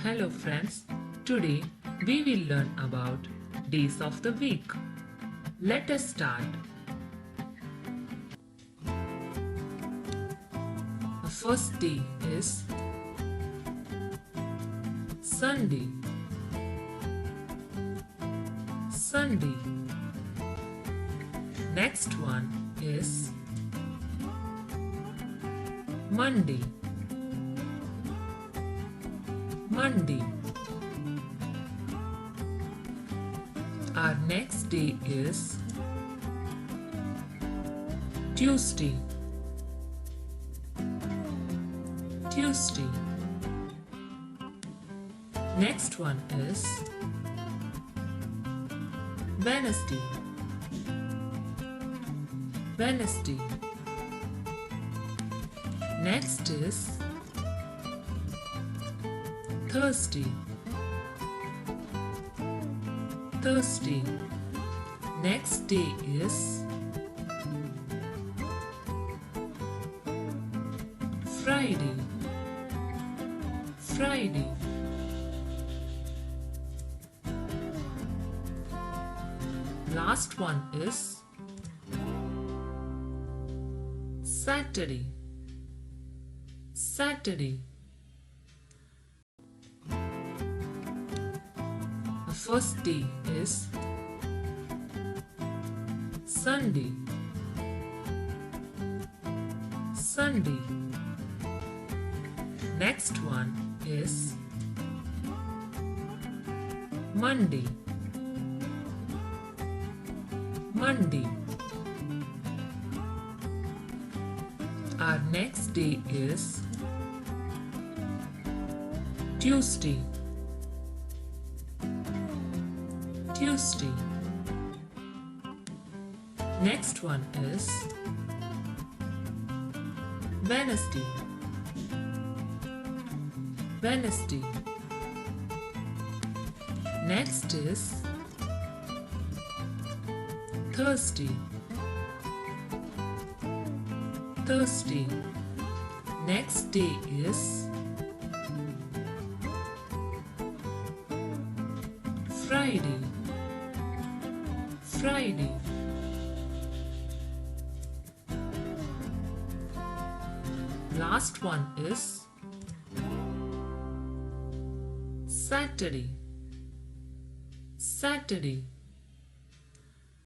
Hello friends, today we will learn about days of the week. Let us start. The first day is Sunday. Sunday. Next one is Monday. Monday. Our next day is Tuesday. Tuesday. Next one is Wednesday. Wednesday. Next is Thursday. Thursday. Next day is Friday. Friday. Last one is Saturday. Saturday. The first day is Sunday. Sunday. Next one is Monday. Monday. Our next day is Tuesday. Tuesday. Next one is Wednesday. Wednesday. Next is Thursday. Thursday. Next day is Friday. Friday. Last one is Saturday. Saturday.